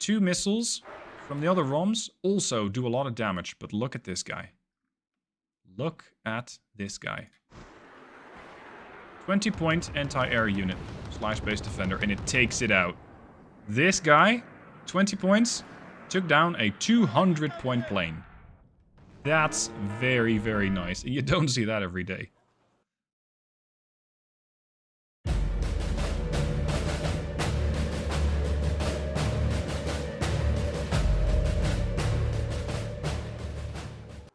2 missiles from the other ROMs also do a lot of damage, but look at this guy. Look at this guy. 20-point anti-air unit, slash-based defender, and it takes it out. This guy, 20 points, took down a 200-point plane. That's very, very nice. You don't see that every day.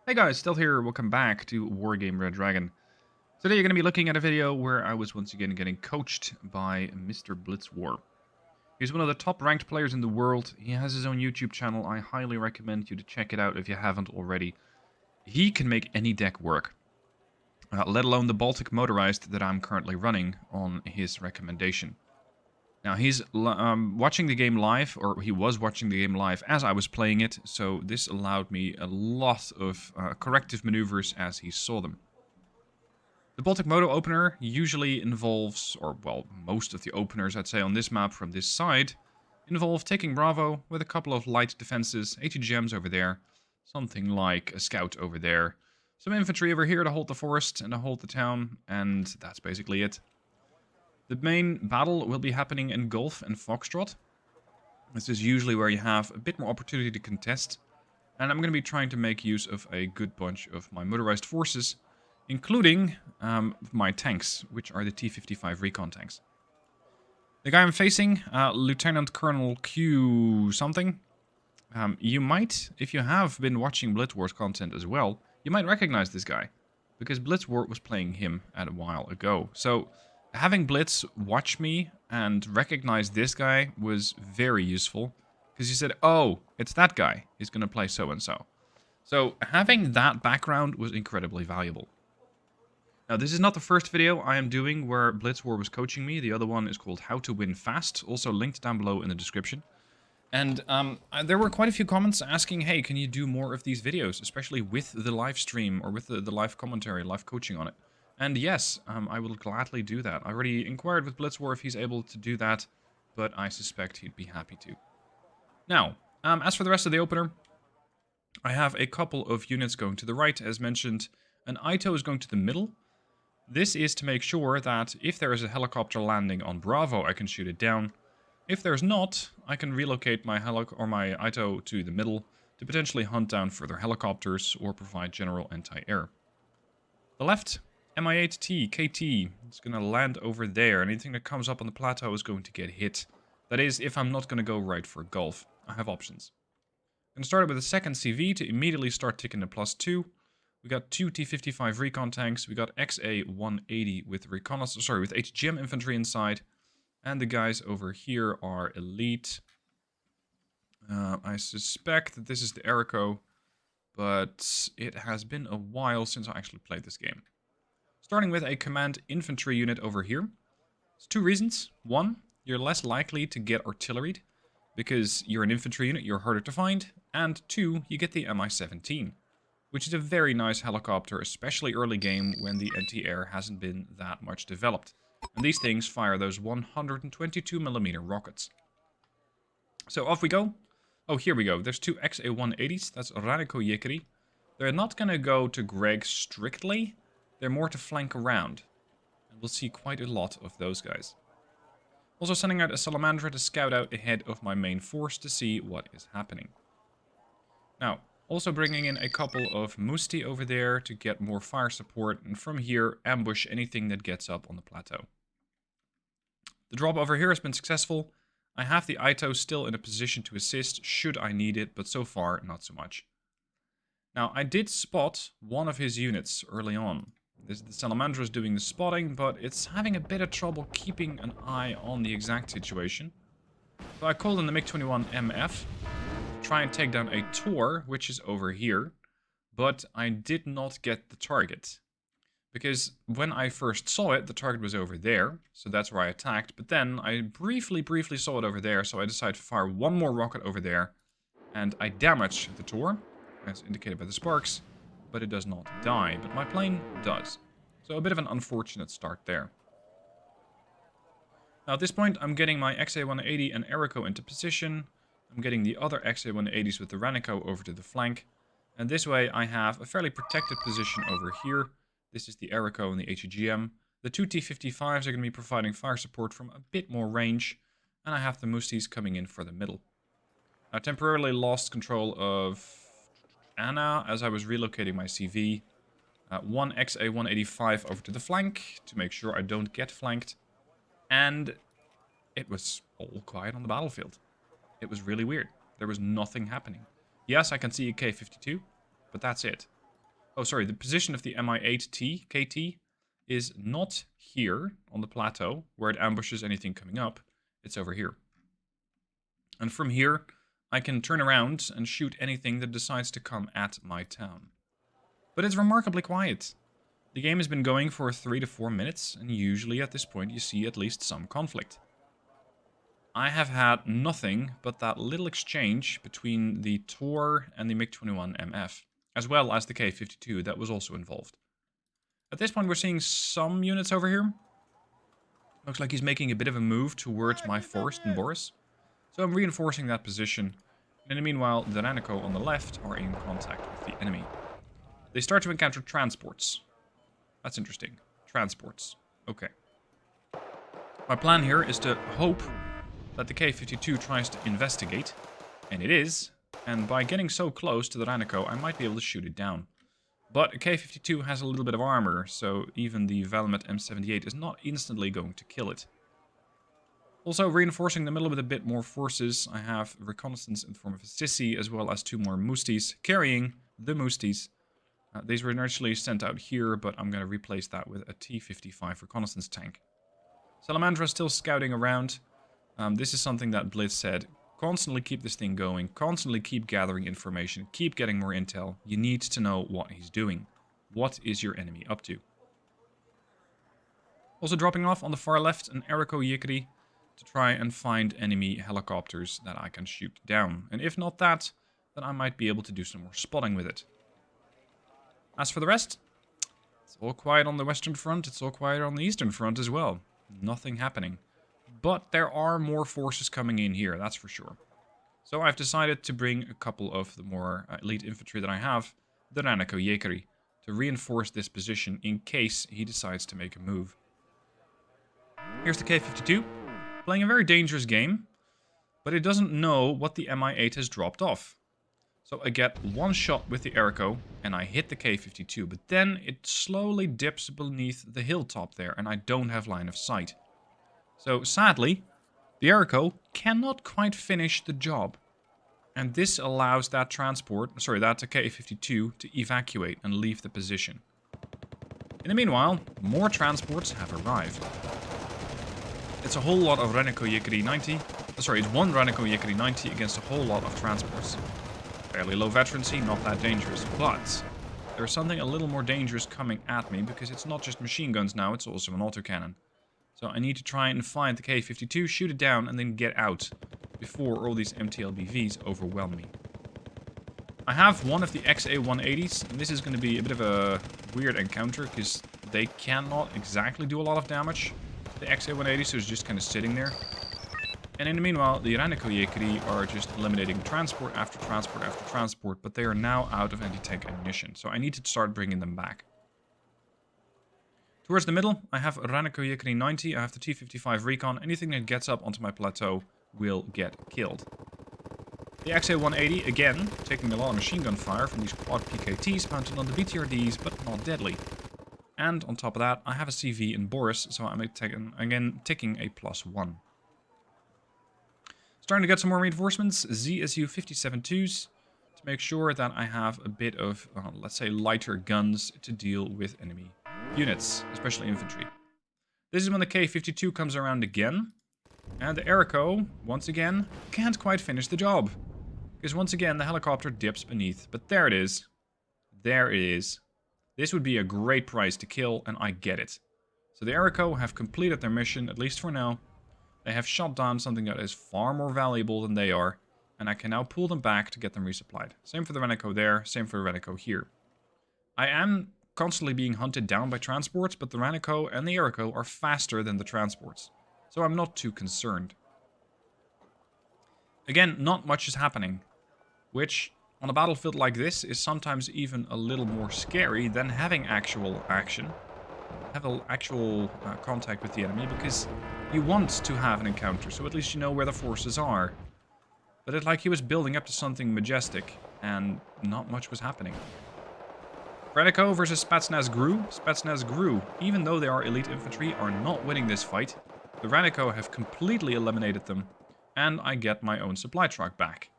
Hey guys, Stealth here. Welcome back to Wargame Red Dragon. Today you're going to be looking at a video where I was once again getting coached by Mr. Blitz-War. He's one of the top ranked players in the world. He has his own YouTube channel. I highly recommend you to check it out if you haven't already. He can make any deck work, let alone the Baltic motorized that I'm currently running on his recommendation. Now he's watching the game live, or he was watching the game live as I was playing it, so this allowed me a lot of corrective maneuvers as he saw them. The Baltic Moto opener usually involves, or well, most of the openers I'd say on this map from this side, involve taking Bravo with a couple of light defenses, 80 gems over there, something like a scout over there, some infantry over here to hold the forest and to hold the town, and that's basically it. The main battle will be happening in Golf and Foxtrot. This is usually where you have a bit more opportunity to contest, and I'm going to be trying to make use of a good bunch of my motorized forces, including my tanks, which are the T-55 recon tanks. The guy I'm facing, Lieutenant Colonel Q something. You might, if you have been watching Blitz-War's content as well, you might recognize this guy, because Blitz-War was playing him a while ago. So having Blitz watch me and recognize this guy was very useful, because he said, oh, it's that guy, he's going to play so-and-so. So having that background was incredibly valuable. Now, this is not the first video I am doing where Blitz-War was coaching me. The other one is called How to Win Fast, also linked down below in the description. And there were quite a few comments asking, hey, can you do more of these videos, especially with the live stream or with the live commentary, live coaching on it. And yes, I will gladly do that. I already inquired with Blitz-War if he's able to do that, but I suspect he'd be happy to. Now, as for the rest of the opener, I have a couple of units going to the right, as mentioned. An Ito is going to the middle. This is to make sure that if there is a helicopter landing on Bravo, I can shoot it down. If there's not, I can relocate my Ito to the middle to potentially hunt down further helicopters or provide general anti-air. The left, Mi-8T, KT, is going to land over there. Anything that comes up on the plateau is going to get hit. That is, if I'm not going to go right for Golf. I have options. I'm going to start with a second CV to immediately start ticking the +2. We got 2 T-55 recon tanks. We got XA-180 with reconnaissance, with HGM infantry inside. And the guys over here are elite. I suspect that this is the Erico, but it has been a while since I actually played this game. Starting with a command infantry unit over here. There's 2 reasons. 1, you're less likely to get artilleried, because you're an infantry unit, you're harder to find. And 2, you get the Mi-17. Which is a very nice helicopter, especially early game when the anti-air hasn't been that much developed. And these things fire those 122mm rockets. So off we go. Oh, here we go. There's 2 XA-180s. That's Radiko Yikiri. They're not going to go to Greg strictly. They're more to flank around. And we'll see quite a lot of those guys. Also sending out a Salamandra to scout out ahead of my main force to see what is happening. Now, also bringing in a couple of Musti over there to get more fire support, and from here ambush anything that gets up on the plateau. The drop over here has been successful. I have the Ito still in a position to assist should I need it, but so far not so much. Now, I did spot one of his units early on. The Salamandra is doing the spotting, but it's having a bit of trouble keeping an eye on the exact situation. So I called in the MiG-21 MF. Try and take down a Tor, which is over here, but I did not get the target. Because when I first saw it, the target was over there, so that's where I attacked, but then I briefly saw it over there, so I decided to fire one more rocket over there, and I damaged the Tor, as indicated by the sparks, but it does not die, but my plane does. So a bit of an unfortunate start there. Now at this point, I'm getting my XA-180 and Erico into position. I'm getting the other XA-180s with the Narrat0r over to the flank. And this way I have a fairly protected position over here. This is the Narrat0r and the HEGM. The two T-55s are going to be providing fire support from a bit more range. And I have the Moosties coming in for the middle. I temporarily lost control of Anna as I was relocating my CV. One XA-185 over to the flank to make sure I don't get flanked. And it was all quiet on the battlefield. It was really weird. There was nothing happening. Yes, I can see a K-52, but that's it. Oh, sorry, the position of the Mi-8T, KT, is not here on the plateau where it ambushes anything coming up. It's over here. And from here, I can turn around and shoot anything that decides to come at my town. But it's remarkably quiet. The game has been going for 3 to 4 minutes, and usually at this point you see at least some conflict. I have had nothing but that little exchange between the Tor and the MiG-21 MF, as well as the K-52 that was also involved. At this point we're seeing some units over here. Looks like he's making a bit of a move towards my forest in Boris. So I'm reinforcing that position. And in the meanwhile, the Narrat0r on the left are in contact with the enemy. They start to encounter transports. That's interesting. Transports. Okay. My plan here is to hope that the K-52 tries to investigate. And it is. And by getting so close to the Narrat0r, I might be able to shoot it down. But a K-52 has a little bit of armor, so even the Valmet M78 is not instantly going to kill it. Also, reinforcing the middle with a bit more forces, I have reconnaissance in the form of a Sissy, as well as 2 more Moosties, carrying the Moosties. These were initially sent out here, but I'm going to replace that with a T-55 reconnaissance tank. Salamandra is still scouting around. This is something that Blitz said. Constantly keep this thing going, constantly keep gathering information, keep getting more intel. You need to know what he's doing. What is your enemy up to? Also dropping off on the far left an Narrat0r Yikiri to try and find enemy helicopters that I can shoot down. And if not that, then I might be able to do some more spotting with it. As for the rest, it's all quiet on the western front, it's all quiet on the eastern front as well. Nothing happening. But there are more forces coming in here, that's for sure. So I've decided to bring a couple of the more elite infantry that I have, the Narrat0r Yikiri, to reinforce this position in case he decides to make a move. Here's the K-52, playing a very dangerous game, but it doesn't know what the Mi-8 has dropped off. So I get one shot with the Narrat0r, and I hit the K-52, but then it slowly dips beneath the hilltop there, and I don't have line of sight. So sadly, the Narrat0r cannot quite finish the job. And this allows that that K-52 to evacuate and leave the position. In the meanwhile, more transports have arrived. It's a whole lot of Narrat0r Yikiri 90. It's one Narrat0r Yikiri 90 against a whole lot of transports. Fairly low veterancy, not that dangerous, but there's something a little more dangerous coming at me because it's not just machine guns now, it's also an autocannon. So I need to try and find the K-52, shoot it down, and then get out before all these MTLBVs overwhelm me. I have one of the XA-180s, and this is going to be a bit of a weird encounter because they cannot exactly do a lot of damage. The XA-180, so it's just kind of sitting there. And in the meanwhile, the Narrat0r Yikiri are just eliminating transport after transport after transport, but they are now out of anti-tank ammunition, so I need to start bringing them back. Towards the middle, I have a Narrat0r Yikiri 90, I have the T-55 Recon. Anything that gets up onto my plateau will get killed. The XA-180, again, taking a lot of machine gun fire from these quad PKTs mounted on the BTRDs, but not deadly. And on top of that, I have a CV in Boris, so I'm again ticking a +1. Starting to get some more reinforcements, ZSU 57-2s, to make sure that I have a bit of, let's say, lighter guns to deal with enemy units, especially infantry. This is when the K-52 comes around again, and the Narrat0r, once again, can't quite finish the job. Because once again, the helicopter dips beneath, but there it is. There it is. This would be a great prize to kill, and I get it. So the Narrat0r have completed their mission, at least for now. They have shot down something that is far more valuable than they are, and I can now pull them back to get them resupplied. Same for the Narrat0r there, same for the Narrat0r here. I am constantly being hunted down by transports, but the Narrat0r and the Narrat0r are faster than the transports, so I'm not too concerned. Again, not much is happening, which on a battlefield like this is sometimes even a little more scary than having actual action. Have an actual contact with the enemy, because you want to have an encounter, so at least you know where the forces are. But it's like he was building up to something majestic, and not much was happening. Renico versus Spetsnaz Grew. Spetsnaz Grew, even though they are elite infantry, are not winning this fight. The Renico have completely eliminated them, and I get my own supply truck back,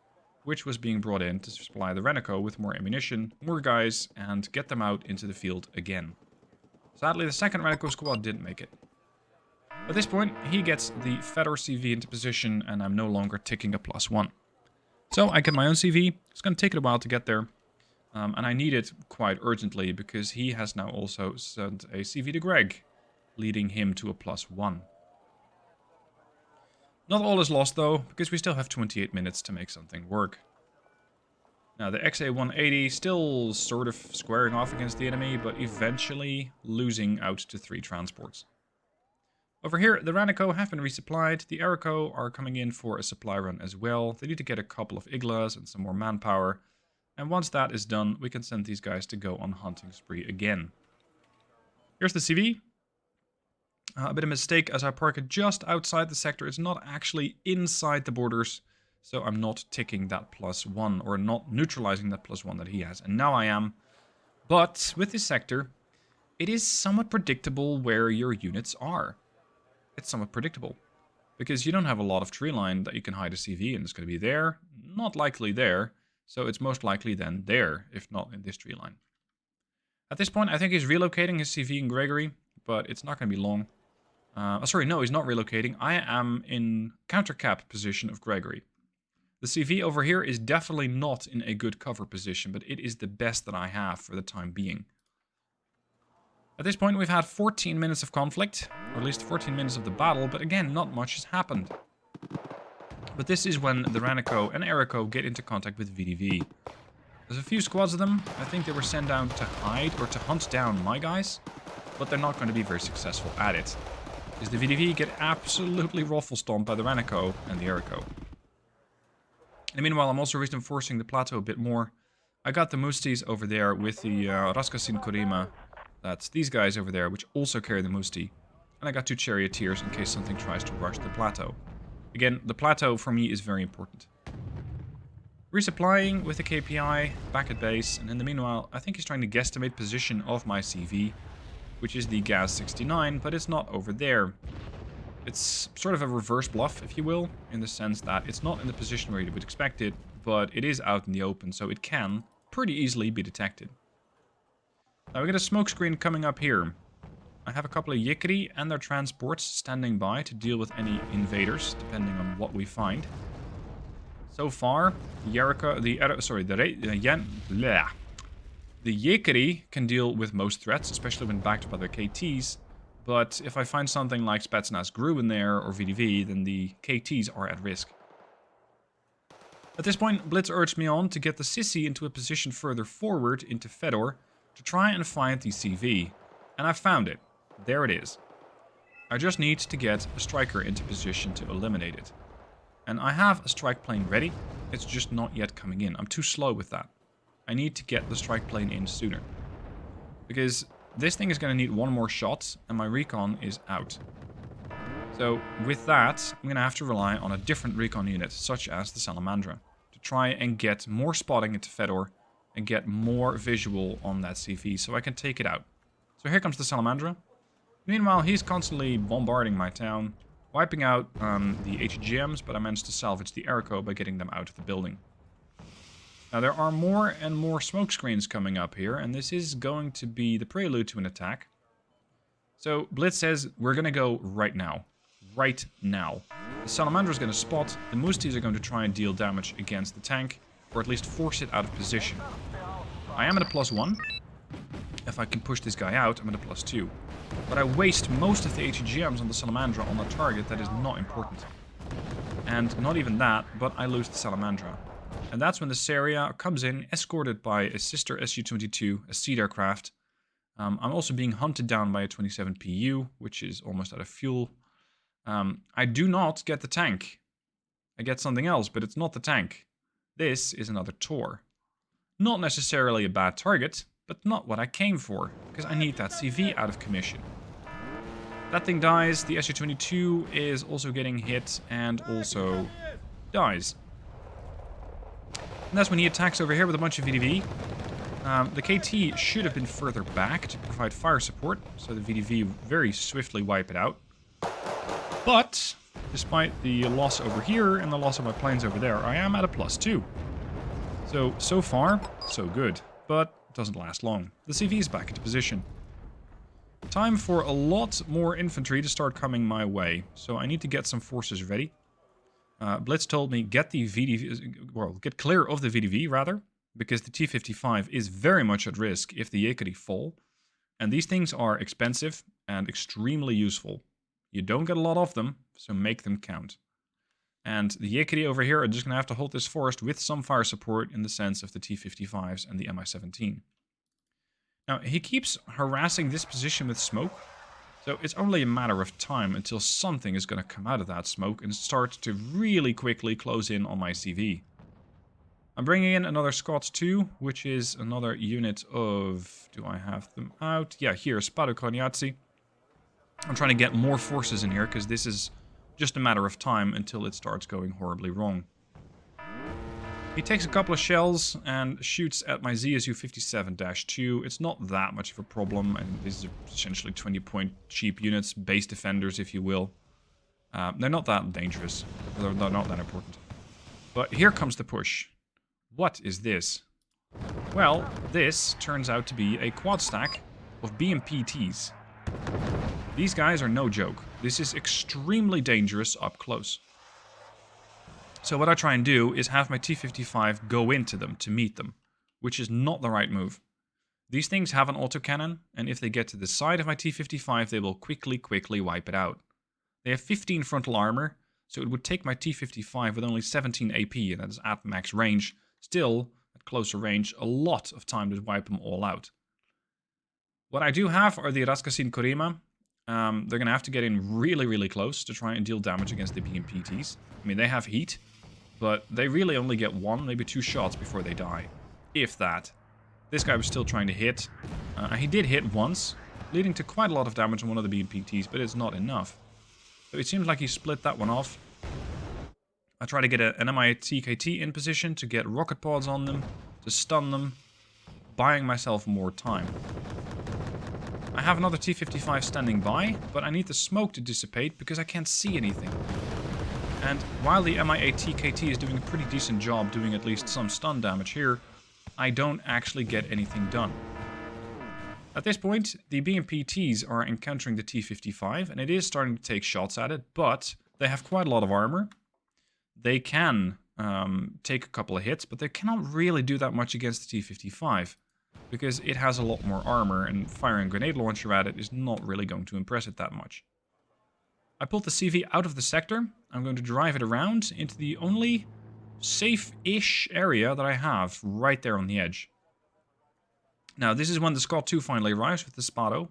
which was being brought in to supply the Renico with more ammunition, more guys, and get them out into the field again. Sadly, the second Renico squad didn't make it. At this point, he gets the Fedor CV into position, and I'm no longer ticking a +1. So I get my own CV. It's going to take it a while to get there. And I need it quite urgently, because he has now also sent a CV to Greg, leading him to a +1. Not all is lost though, because we still have 28 minutes to make something work. Now the XA-180 still sort of squaring off against the enemy, but eventually losing out to 3 transports. Over here, the Renico have been resupplied. The Erico are coming in for a supply run as well. They need to get a couple of Iglas and some more manpower. And once that is done, we can send these guys to go on hunting spree again. Here's the CV. A bit of a mistake, as I park it just outside the sector. It's not actually inside the borders, so I'm not ticking that +1, or not neutralizing that +1 that he has. And now I am. But with this sector, it is somewhat predictable where your units are. It's somewhat predictable, because you don't have a lot of tree line that you can hide a CV, and it's going to be there, not likely there, so it's most likely then there, if not in this tree line. At this point, I think he's relocating his CV in Gregory, but it's not going to be long. Sorry, no, he's not relocating. I am in countercap position of Gregory. The CV over here is definitely not in a good cover position, but it is the best that I have for the time being. At this point, we've had 14 minutes of conflict, or at least 14 minutes of the battle, but again, not much has happened. But this is when the Renico and Erico get into contact with VDV. There's a few squads of them. I think they were sent down to hide or to hunt down my guys, but they're not going to be very successful at it, because the VDV get absolutely ruffle stomped by the Renico and the Erico. In the meanwhile, I'm also reinforcing the plateau a bit more. I got the Mustis over there with the Raskasin Korima. That's these guys over there, which also carry the Musti. And I got 2 charioteers in case something tries to rush the plateau. Again, the plateau for me is very important. Resupplying with the KPI, back at base, and in the meanwhile, I think he's trying to guesstimate position of my CV, which is the Gas 69, but it's not over there. It's sort of a reverse bluff, if you will, in the sense that it's not in the position where you would expect it, but it is out in the open, so it can pretty easily be detected. Now we get a smoke screen coming up here. I have a couple of Yikri and their transports standing by to deal with any invaders, depending on what we find. So far, the Yikri can deal with most threats, especially when backed by their KTs. But if I find something like Spetsnaz Grew in there, or VDV, then the KTs are at risk. At this point, Blitz urged me on to get the Sissy into a position further forward into Fedor to try and find the CV. And I found it. There it is. I just need to get a striker into position to eliminate it. And I have a strike plane ready, it's just not yet coming in. I'm too slow with that. I need to get the strike plane in sooner. Because this thing is going to need 1 more shot, and my recon is out. So with that, I'm going to have to rely on a different recon unit, such as the Salamandra, to try and get more spotting into Fedor and get more visual on that CV so I can take it out. So here comes the Salamandra. Meanwhile, he's constantly bombarding my town, wiping out the HGMs, but I managed to salvage the Erico by getting them out of the building. Now there are more and more smoke screens coming up here, and this is going to be the prelude to an attack. So Blitz says we're going to go right now. Right now. The Salamandra is going to spot, the Mustis are going to try and deal damage against the tank, or at least force it out of position. I am at a +1. If I can push this guy out, I'm at a +2. But I waste most of the HGMs on the Salamandra on a target that is not important. And not even that, but I lose the Salamandra. And that's when the Saria comes in, escorted by a sister Su-22, a seed aircraft. I'm also being hunted down by a 27 PU, which is almost out of fuel. I do not get the tank. I get something else, but it's not the tank. This is another Tor. Not necessarily a bad target, but not what I came for, because I need that CV out of commission. That thing dies, the Su-22 is also getting hit and also dies. And that's when he attacks over here with a bunch of VDV. The KT should have been further back to provide fire support, so the VDV very swiftly wipe it out. But, despite the loss over here and the loss of my planes over there, I am at a +2. So far, so good. But it doesn't last long. The CV is back into position. Time for a lot more infantry to start coming my way, so I need to get some forces ready. Blitz told me get the VDV, well, get clear of the VDV rather, because the T-55 is very much at risk if the Yakety fall, and these things are expensive and extremely useful. You don't get a lot of them, so make them count. And the Yakety over here are just going to have to hold this forest with some fire support in the sense of the T-55s and the Mi-17. Now, he keeps harassing this position with smoke, so it's only a matter of time until something is going to come out of that smoke and start to really quickly close in on my CV. I'm bringing in another Scots 2, which is another unit of... do I have them out? Yeah, here, Spado Cognazi. I'm trying to get more forces in here, because this is just a matter of time until it starts going horribly wrong. He takes a couple of shells and shoots at my ZSU-57-2. It's not that much of a problem, and these are essentially 20-point cheap units, base defenders, if you will. They're not that dangerous. They're not that important. But here comes the push. What is this? Well, this turns out to be a quad stack of BMPTs. These guys are no joke. This is extremely dangerous up close. So what I try and do is have my T-55 go into them to meet them, which is not the right move. These things have an autocannon, and if they get to the side of my T-55, they will quickly wipe it out. They have 15 frontal armor, so it would take my T-55 with only 17 AP, and that is at max range, still, at closer range, a lot of time to wipe them all out. What I do have are the Raskasin Korima. They're going to have to get in really close to try and deal damage against the BMPTs. I mean, they have heat, but they really only get 1, maybe 2 shots before they die. If that. This guy was still trying to hit. He did hit once, leading to quite a lot of damage on one of the BMPTs, but it's not enough. So it seems like he split that one off. I try to get an MI-TKT in position to get rocket pods on them, to stun them, buying myself more time. I have another T-55 standing by, but I need the smoke to dissipate because I can't see anything. And while the MI-TKT is doing a pretty decent job doing at least some stun damage here, I don't actually get anything done. At this point, the BMPTs are encountering the T-55, and it is starting to take shots at it, but they have quite a lot of armor. They can take a couple of hits, but they cannot really do that much against the T-55, because it has a lot more armor, and firing a grenade launcher at it is not really going to impress it that much. I pulled the CV out of the sector. I'm going to drive it around into the only safe-ish area that I have, right there on the edge. Now, this is when the Scot 2 finally arrives with the Spado.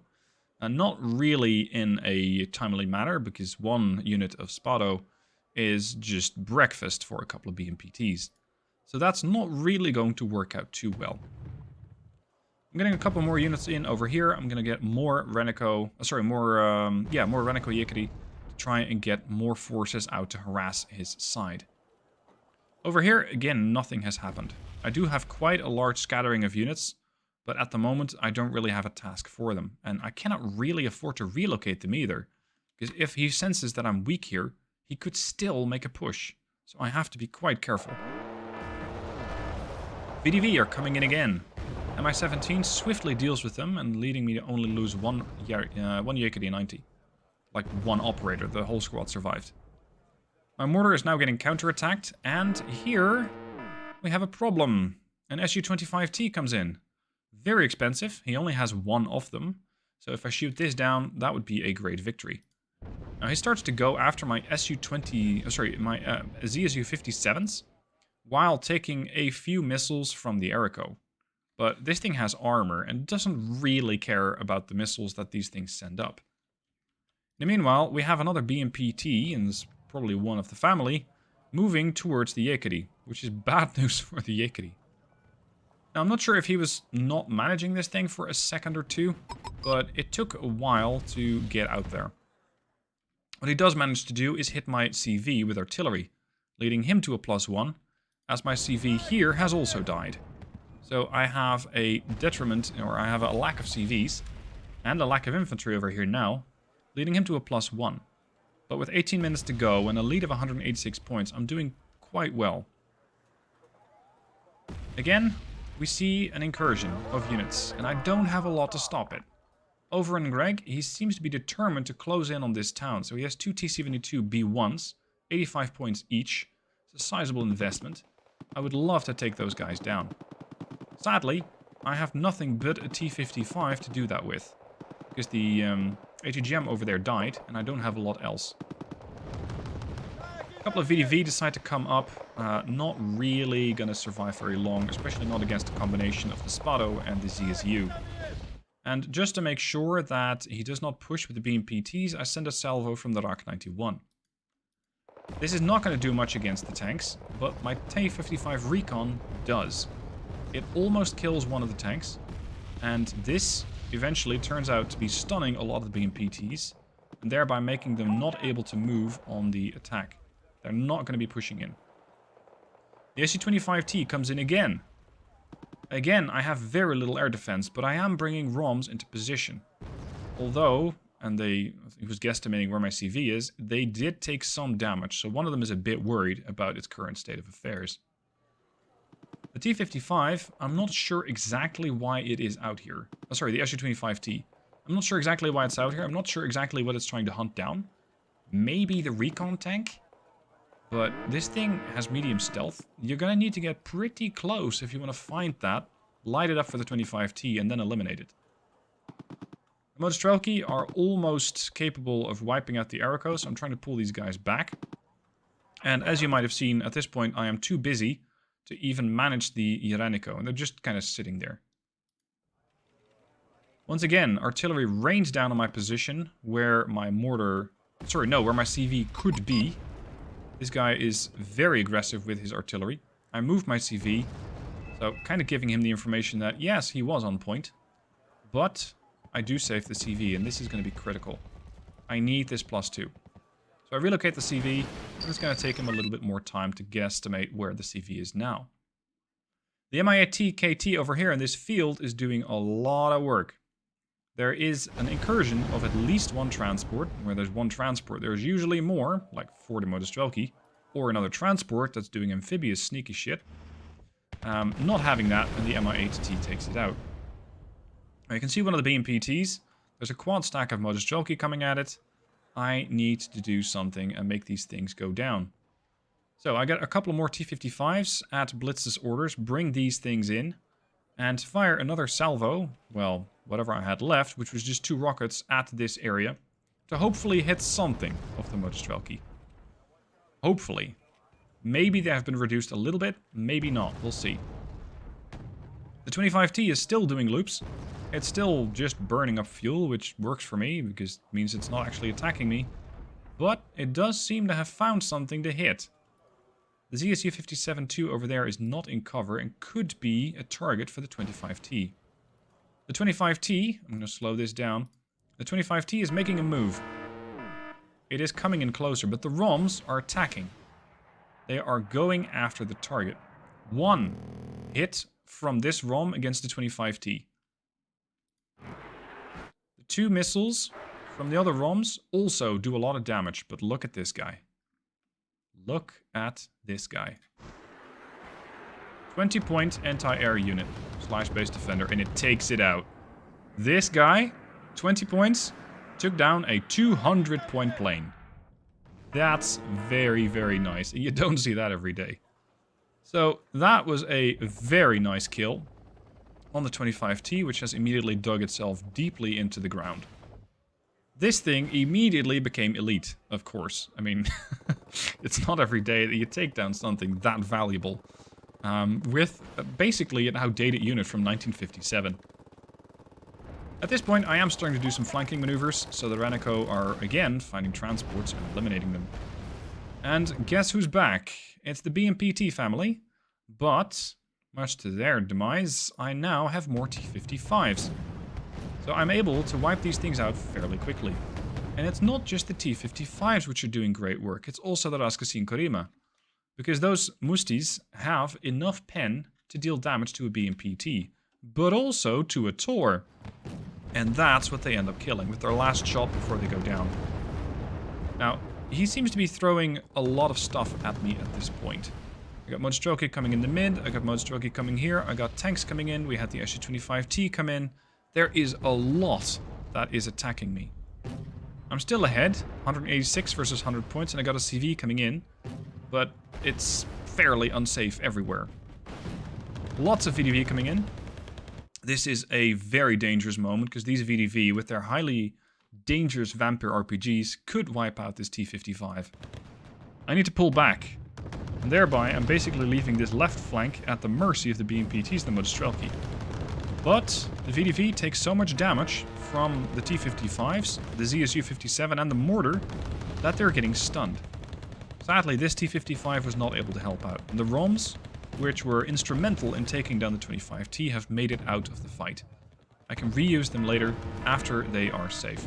Not really in a timely manner, because one unit of Spado is just breakfast for a couple of BMPTs. So that's not really going to work out too well. I'm getting a couple more units in over here. I'm going to get more Renico, more Renico Yakety to try and get more forces out to harass his side. Over here, again, nothing has happened. I do have quite a large scattering of units, but at the moment, I don't really have a task for them. And I cannot really afford to relocate them either, because if he senses that I'm weak here, he could still make a push. So I have to be quite careful. VDV are coming in again. Mi-17 swiftly deals with them and leading me to only lose one Yakety 90. Like one operator, the whole squad survived. My mortar is now getting counterattacked, and here we have a problem. An Su-25T comes in. Very expensive, he only has 1 of them. So if I shoot this down, that would be a great victory. Now he starts to go after my ZSU-57s, while taking a few missiles from the Erico. But this thing has armor and doesn't really care about the missiles that these things send up. In the meanwhile, we have another BMPT, and it's probably one of the family, moving towards the Yakety, which is bad news for the Yakety. Now, I'm not sure if he was not managing this thing for a second or two, but it took a while to get out there. What he does manage to do is hit my CV with artillery, leading him to a +1, as my CV here has also died. So I have a detriment, or I have a lack of CVs, and a lack of infantry over here now, leading him to a +1. But with 18 minutes to go and a lead of 186 points, I'm doing quite well. Again, we see an incursion of units, and I don't have a lot to stop it. Over in Greg, he seems to be determined to close in on this town, so he has 2 T-72 B1s, 85 points each. It's a sizable investment. I would love to take those guys down. Sadly, I have nothing but a T-55 to do that with, because the ATGM over there died, and I don't have a lot else. A couple of VDV decide to come up. Not really going to survive very long, especially not against a combination of the Spado and the ZSU. And just to make sure that he does not push with the BMPTs, I send a salvo from the RAK-91. This is not going to do much against the tanks, but my T-55 Recon does. It almost kills one of the tanks, and this eventually turns out to be stunning a lot of the BMPTs, and thereby making them not able to move on the attack. They're not going to be pushing in. The SU-25T comes in again. Again, I have very little air defense, but I am bringing ROMs into position. Although, and he was guesstimating where my CV is, they did take some damage, so one of them is a bit worried about its current state of affairs. The T-55, I'm not sure exactly why it is out here. Oh, sorry, the SU-25T. I'm not sure exactly why it's out here. I'm not sure exactly what it's trying to hunt down. Maybe the recon tank? But this thing has medium stealth. You're going to need to get pretty close if you want to find that, light it up for the 25T, and then eliminate it. The Motostrelki are almost capable of wiping out the Aracos, so I'm trying to pull these guys back. And as you might have seen, at this point I am too busy to even manage the Iranico, and they're just kind of sitting there. Once again, artillery rains down on my position where my mortar... Sorry, no, where my CV could be. This guy is very aggressive with his artillery. I moved my CV, so kind of giving him the information that, yes, he was on point. But I do save the CV, and this is going to be critical. I need this +2. So I relocate the CV, and it's going to take him a little bit more time to guesstimate where the CV is now. The MIAT KT over here in this field is doing a lot of work. There is an incursion of at least one transport. Where there's one transport, there's usually more, like 40 Motostrelki, or another transport that's doing amphibious sneaky shit. Not having that, and the MI8T takes it out. Now you can see one of the BMPTs. There's a quad stack of Motostrelki coming at it. I need to do something and make these things go down. So I got a couple more T-55s at Blitz's orders, bring these things in, and fire another salvo, well, whatever I had left, which was just 2 rockets at this area, to hopefully hit something of the Motostrelki. Hopefully. Maybe they have been reduced a little bit, maybe not, we'll see. The 25T is still doing loops. It's still just burning up fuel, which works for me, because it means it's not actually attacking me. But it does seem to have found something to hit. The ZSU-57-2 over there is not in cover and could be a target for the 25T. The 25T, I'm going to slow this down. The 25T is making a move. It is coming in closer, but the ROMs are attacking. They are going after the target. 1 hit from this ROM against the 25T. The 2 missiles from the other ROMs also do a lot of damage, but look at this guy. Look at this guy. 20-point anti-air unit, /base defender, and it takes it out. This guy, 20 points, took down a 200-point plane. That's very, very nice. You don't see that every day. So that was a very nice kill on the 25T, which has immediately dug itself deeply into the ground. This thing immediately became elite, of course. I mean, it's not every day that you take down something that valuable. With basically an outdated unit from 1957. At this point, I am starting to do some flanking maneuvers, so the Ranico are again finding transports and eliminating them. And guess who's back? It's the BMPT family, but much to their demise, I now have more T-55s. So I'm able to wipe these things out fairly quickly. And it's not just the T-55s which are doing great work, it's also the Rascassin Korima. Because those Mustis have enough pen to deal damage to a BMPT, but also to a Tor. And that's what they end up killing with their last shot before they go down. Now, he seems to be throwing a lot of stuff at me at this point. I got Modstroke coming in the mid, I got Modstroke coming here, I got tanks coming in, we had the SU-25T come in. There is a lot that is attacking me. I'm still ahead, 186 versus 100 points, and I got a CV coming in, but it's fairly unsafe everywhere. Lots of VDV coming in. This is a very dangerous moment, because these VDV, with their highly dangerous Vampire RPGs, could wipe out this T-55. I need to pull back, and thereby I'm basically leaving this left flank at the mercy of the BMPTs and the Modestrelki. But the VDV takes so much damage from the T-55s, the ZSU-57 and the mortar that they're getting stunned. Sadly, this T-55 was not able to help out. And the ROMs, which were instrumental in taking down the 25T, have made it out of the fight. I can reuse them later after they are safe.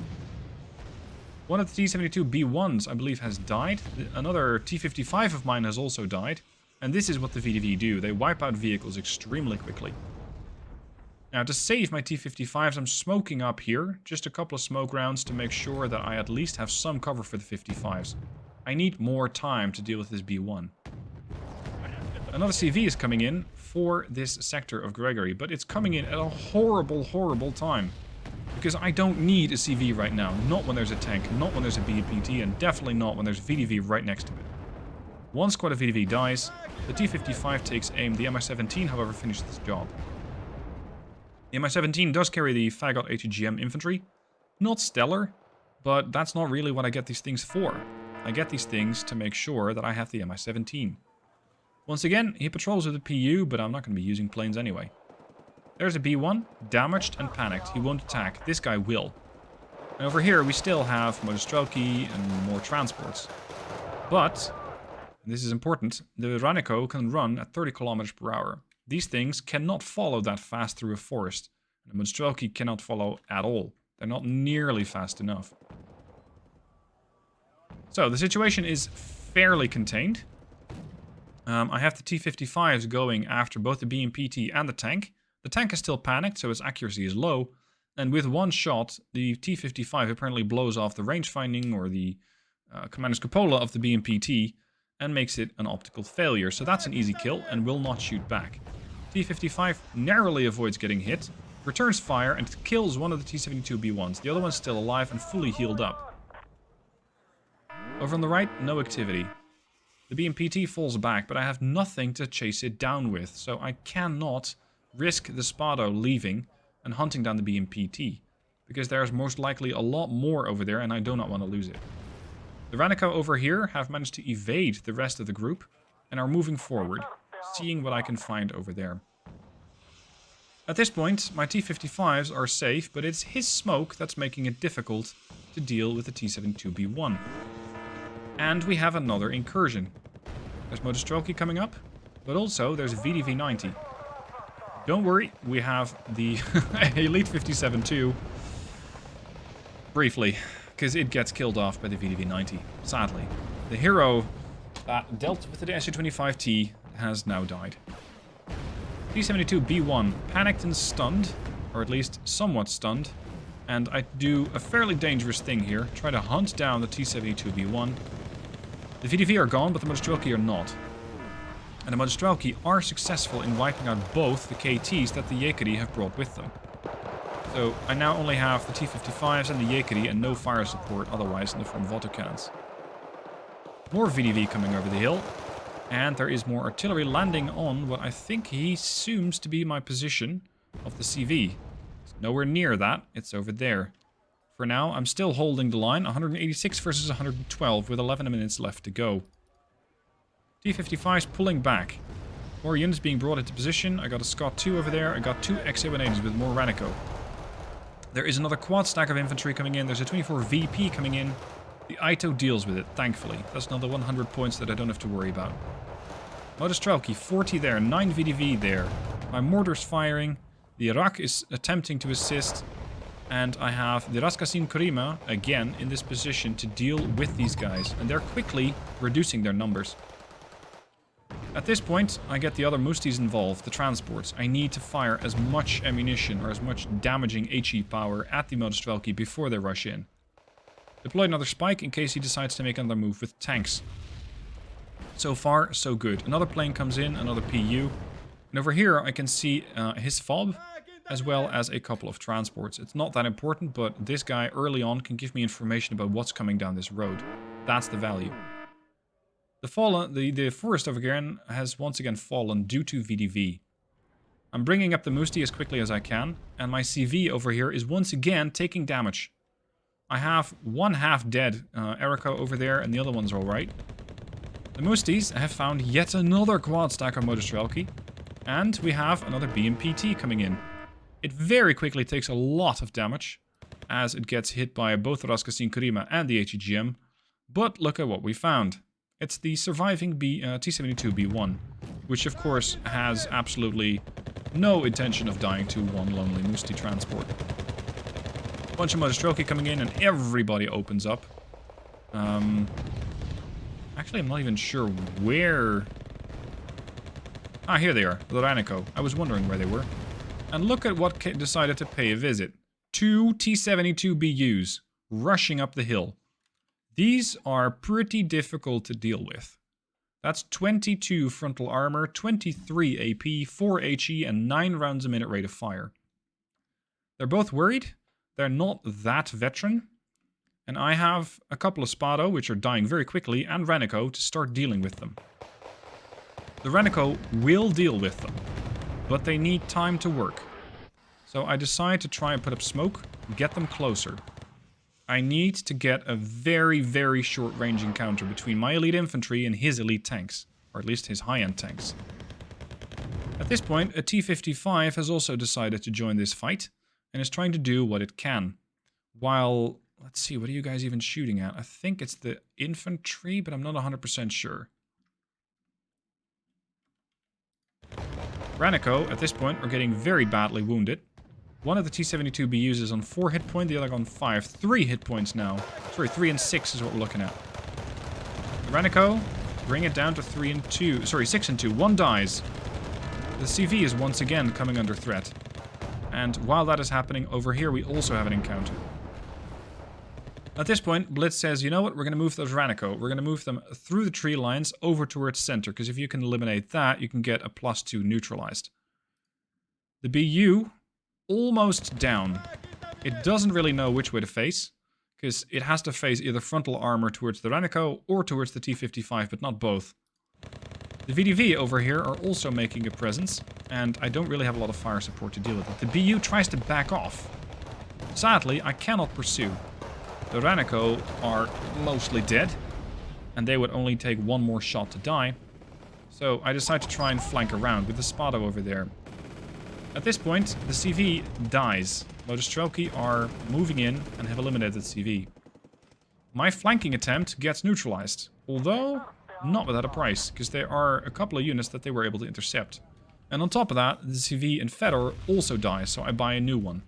One of the T-72B1s, I believe, has died. Another T-55 of mine has also died. And this is what the VDV do. They wipe out vehicles extremely quickly. Now, to save my T-55s, I'm smoking up here. Just a couple of smoke rounds to make sure that I at least have some cover for the 55s. I need more time to deal with this B1. Another CV is coming in for this sector of Gregory, but it's coming in at a horrible, horrible time. Because I don't need a CV right now. Not when there's a tank, not when there's a BMPT, and definitely not when there's VDV right next to it. One squad of VDV dies, the T-55 takes aim, the Mi-17, however, finishes this job. The Mi-17 does carry the Fagot ATGM infantry. Not stellar, but that's not really what I get these things for. I get these things to make sure that I have the Mi-17. Once again, he patrols with a PU, but I'm not going to be using planes anyway. There's a B1, damaged and panicked. He won't attack. This guy will. And over here, we still have Modestrelki and more transports. But, and this is important, the Ranico can run at 30 kilometers per hour. These things cannot follow that fast through a forest. And the Modestrelki cannot follow at all. They're not nearly fast enough. So, the situation is fairly contained. I have the T-55s going after both the BMPT and the tank. The tank is still panicked, so its accuracy is low. And with one shot, the T-55 apparently blows off the range finding or the commander's cupola of the BMPT and makes it an optical failure. So that's an easy kill and will not shoot back. T-55 narrowly avoids getting hit, returns fire, and kills one of the T-72B1s. The other one's still alive and fully healed up. Over on the right, no activity. The BMPT falls back, but I have nothing to chase it down with, so I cannot risk the Spado leaving and hunting down the BMPT, because there's most likely a lot more over there and I do not want to lose it. The Ranico over here have managed to evade the rest of the group and are moving forward, seeing what I can find over there. At this point, my T-55s are safe, but it's his smoke that's making it difficult to deal with the T-72B1. And we have another incursion. There's Modestrelki coming up, but also there's VDV-90. Don't worry, we have the Elite 57 too. Briefly, because it gets killed off by the VDV-90, sadly. The hero that dealt with the SU-25T has now died. T-72B1 panicked and stunned, or at least somewhat stunned, and I do a fairly dangerous thing here, try to hunt down the T-72B1. The VDV are gone, but the Modestrelki are not. And the Modestrelki are successful in wiping out both the KTs that the Yakety have brought with them. So I now only have the T-55s and the Yakety and no fire support otherwise in the form of autocannons. More VDV coming over the hill. And there is more artillery landing on what I think he assumes to be my position of the CV. It's nowhere near that, it's over there. For now, I'm still holding the line, 186 versus 112 with 11 minutes left to go. T-55's pulling back. More units being brought into position. I got a Scott 2 over there. I got 2 X-180s with more Ranico. There is another quad stack of infantry coming in. There's a 24 VP coming in. The Ito deals with it, thankfully. That's another 100 points that I don't have to worry about. Motostrelki, 40 there, 9 VDV there. My mortar's firing. The Irak is attempting to assist. And I have the Raskasin Kurima, again, in this position to deal with these guys. And they're quickly reducing their numbers. At this point, I get the other Mustis involved, the transports. I need to fire as much ammunition or as much damaging HE power at the Motostrelki before they rush in. Deploy another spike in case he decides to make another move with tanks. So far, so good. Another plane comes in, another PU. And over here I can see his FOB, as well as a couple of transports. It's not that important, but this guy early on can give me information about what's coming down this road. That's the value. The forest over here has once again fallen due to VDV. I'm bringing up the Musti as quickly as I can, and my CV over here is once again taking damage. I have one half dead Erica over there, and the other one's alright. The Mustis have found yet another quad stack of Motostrelki, and we have another BMPT coming in. It very quickly takes a lot of damage, as it gets hit by both Raskasin Kurima and the HEGM, but look at what we found. It's the surviving T-72B1, which of course has absolutely no intention of dying to one lonely Musti transport. Bunch of Motostrelki coming in and everybody opens up. Actually, I'm not even sure where... Ah, here they are, the Ranico. I was wondering where they were. And look at what decided to pay a visit. 2 T-72BUs rushing up the hill. These are pretty difficult to deal with. That's 22 frontal armor, 23 AP, 4 HE, and 9 rounds a minute rate of fire. They're both worried. They're not that veteran. And I have a couple of Spado, which are dying very quickly, and Ranico to start dealing with them. The Ranico will deal with them, but they need time to work. So I decide to try and put up smoke, get them closer. I need to get a very, very short range encounter between my elite infantry and his elite tanks, or at least his high-end tanks. At this point, a T-55 has also decided to join this fight, and is trying to do what it can. While, let's see, what are you guys even shooting at? I think it's the infantry, but I'm not 100% sure. Ranico, at this point, are getting very badly wounded. One of the T-72BUs is on 4 hit points, the other on 5. 3 hit points now. Sorry, 3 and 6 is what we're looking at. Ranico, bring it down to 3 and 2. Sorry, 6 and 2. 1 dies. The CV is once again coming under threat. And while that is happening, over here we also have an encounter. At this point, Blitz says, you know what, we're going to move those Ranico. We're going to move them through the tree lines over towards center, because if you can eliminate that, you can get a +2 neutralized. The BU, almost down. It doesn't really know which way to face, because it has to face either frontal armor towards the Ranico or towards the T-55, but not both. The VDV over here are also making a presence, and I don't really have a lot of fire support to deal with it. The BU tries to back off. Sadly, I cannot pursue. The Ranico are mostly dead, and they would only take one more shot to die. So I decide to try and flank around with the Spado over there. At this point, the CV dies. Motostrelki are moving in and have eliminated CV. My flanking attempt gets neutralized, although not without a price, because there are a couple of units that they were able to intercept. And on top of that, the CV and Fedor also die, so I buy a new one.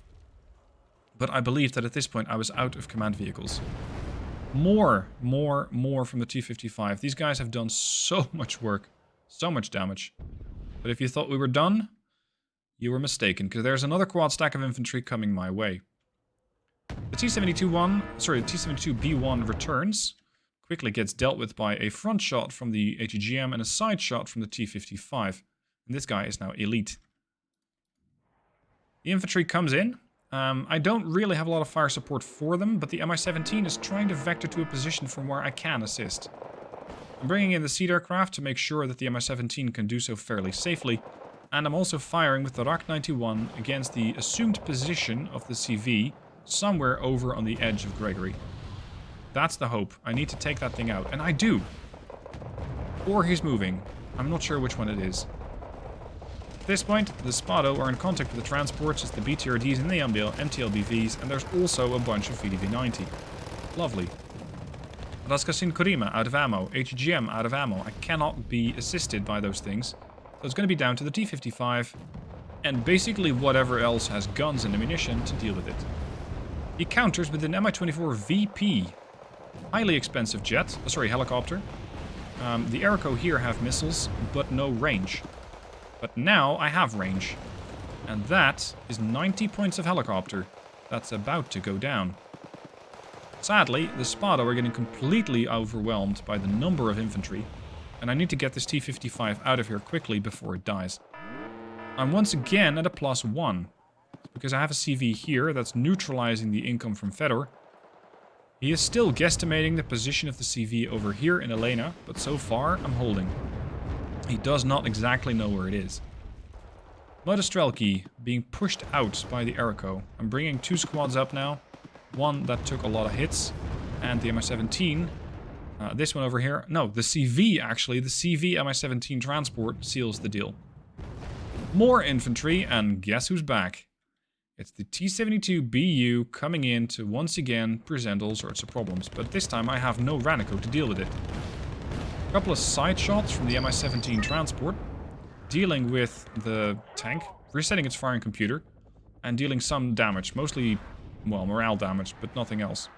But I believe that at this point I was out of command vehicles. More from the T-55. These guys have done so much work, so much damage. But if you thought we were done, you were mistaken, because there's another quad stack of infantry coming my way. The T-72B1 returns, quickly gets dealt with by a front shot from the HEGM and a side shot from the T-55. And this guy is now elite. The infantry comes in. I don't really have a lot of fire support for them, but the Mi-17 is trying to vector to a position from where I can assist. I'm bringing in the seed aircraft to make sure that the Mi-17 can do so fairly safely, and I'm also firing with the Rak-91 against the assumed position of the CV somewhere over on the edge of Gregory. That's the hope. I need to take that thing out, and I do. Or he's moving. I'm not sure which one it is. At this point, the Spado are in contact with the transports, it's the BTRDs and the MTLBVs, and there's also a bunch of VDV-90. Lovely. Raskasin Kurima out of ammo. HGM out of ammo. I cannot be assisted by those things. So it's going to be down to the T-55 and basically whatever else has guns and ammunition to deal with it. He counters with an Mi-24 VP. Highly expensive jet. Oh, sorry, helicopter. The Airco here have missiles, but no range. But now I have range. And that is 90 points of helicopter. That's about to go down. Sadly, the Spada are getting completely overwhelmed by the number of infantry, and I need to get this T-55 out of here quickly before it dies. I'm once again at a +1, because I have a CV here that's neutralizing the income from Fedor. He is still guesstimating the position of the CV over here in Elena, but so far I'm holding. He does not exactly know where it is. Modostrelki being pushed out by the Airco. I'm bringing 2 squads up now. One that took a lot of hits, and the Mi-17. This one over here. No, the CV actually. The CV Mi-17 transport seals the deal. More infantry, and guess who's back? It's the T-72BU coming in to once again present all sorts of problems, but this time I have no Ranico to deal with it. A couple of side shots from the Mi-17 transport, dealing with the tank, resetting its firing computer, and dealing some damage, mostly, well, morale damage, but nothing else.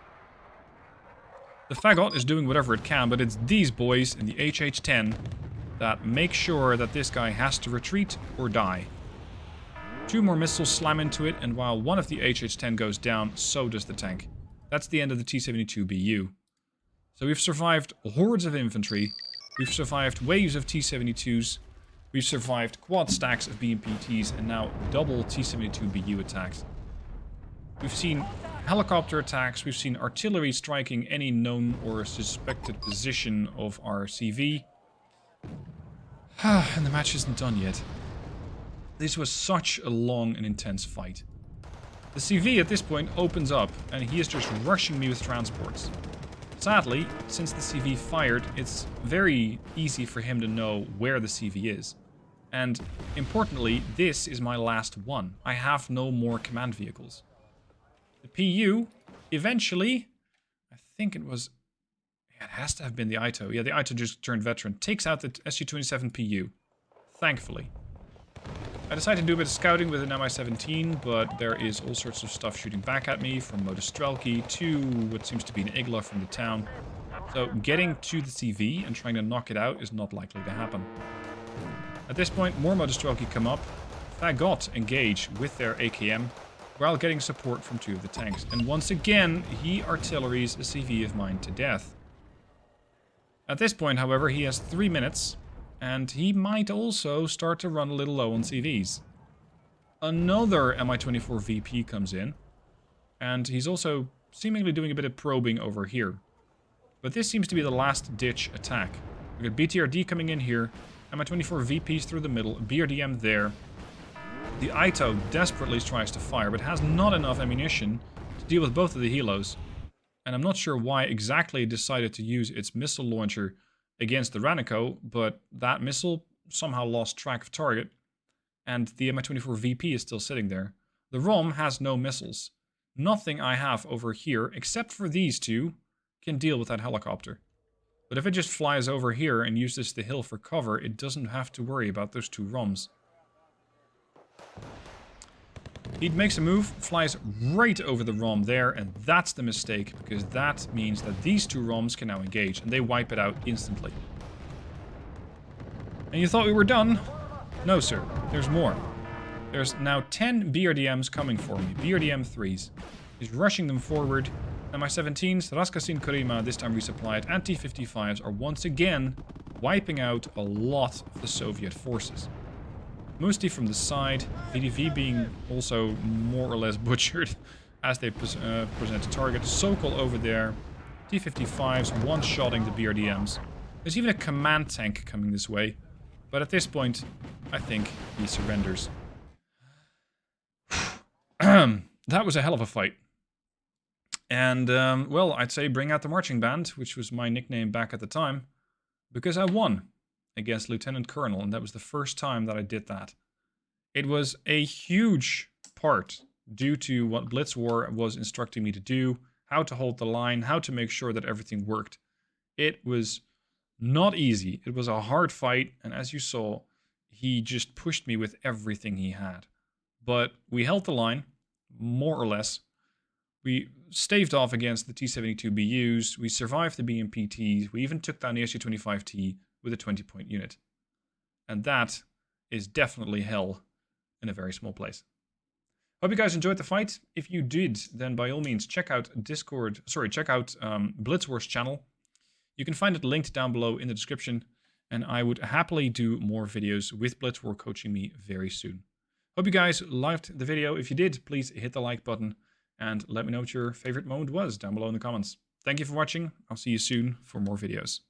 The Fagot is doing whatever it can, but it's these boys in the HH-10 that make sure that this guy has to retreat or die. 2 more missiles slam into it, and while one of the HH-10 goes down, so does the tank. That's the end of the T-72BU. So we've survived hordes of infantry, we've survived waves of T-72s, we've survived quad stacks of BMPTs, and now double T-72BU attacks. We've seen helicopter attacks, we've seen artillery striking any known or suspected position of our CV. And the match isn't done yet. This was such a long and intense fight. The CV at this point opens up, and he is just rushing me with transports. Sadly, since the CV fired, it's very easy for him to know where the CV is. And importantly, this is my last one. I have no more command vehicles. The PU, eventually, I think it was... Yeah, it has to have been the Ito. Yeah, the Ito just turned veteran. Takes out the SU-27 PU. Thankfully. I decided to do a bit of scouting with an Mi-17, but there is all sorts of stuff shooting back at me, from Modostrelki to what seems to be an Igla from the town. So getting to the CV and trying to knock it out is not likely to happen. At this point, more Modostrelki come up. Fagot engage with their AKM, while getting support from 2 of the tanks. And once again, he artilleries a CV of mine to death. At this point, however, he has 3 minutes, and he might also start to run a little low on CVs. Another Mi-24 VP comes in, and he's also seemingly doing a bit of probing over here. But this seems to be the last-ditch attack. We got BTRD coming in here, Mi-24 VPs through the middle, BRDM there. The Ito desperately tries to fire, but has not enough ammunition to deal with both of the helos. And I'm not sure why exactly it decided to use its missile launcher against the Ranico, but that missile somehow lost track of target, and the Mi-24 VP is still sitting there. The ROM has no missiles. Nothing I have over here, except for these 2, can deal with that helicopter. But if it just flies over here and uses the hill for cover, it doesn't have to worry about those 2 ROMs. He makes a move, flies right over the ROM there, and that's the mistake, because that means that these 2 ROMs can now engage, and they wipe it out instantly. And you thought we were done? No, sir. There's more. There's now 10 BRDMs coming for me, BRDM 3s. He's rushing them forward, and my 17s, Raskasin Kurima, this time resupplied, and T-55s are once again wiping out a lot of the Soviet forces. Mostly from the side, VDV being also more or less butchered as they present a target. Sokol over there, T-55s one-shotting the BRDMs. There's even a command tank coming this way, but at this point, I think he surrenders. That was a hell of a fight. And, well, I'd say bring out the marching band, which was my nickname back at the time, because I won against Lieutenant Colonel, and that was the first time that I did that. It was a huge part due to what Blitz-War was instructing me to do, how to hold the line, how to make sure that everything worked. It was not easy. It was a hard fight, and as you saw, he just pushed me with everything he had. But we held the line, more or less. We staved off against the T-72 BUs, we survived the BMPTs, we even took down the SU-25T with a 20-point unit. And that is definitely hell in a very small place. Hope you guys enjoyed the fight. If you did, then by all means check out Blitz-War's channel. You can find it linked down below in the description, and I would happily do more videos with Blitz-War coaching me very soon. Hope you guys liked the video. If you did, please hit the like button and let me know what your favorite moment was down below in the comments. Thank you for watching. I'll see you soon for more videos.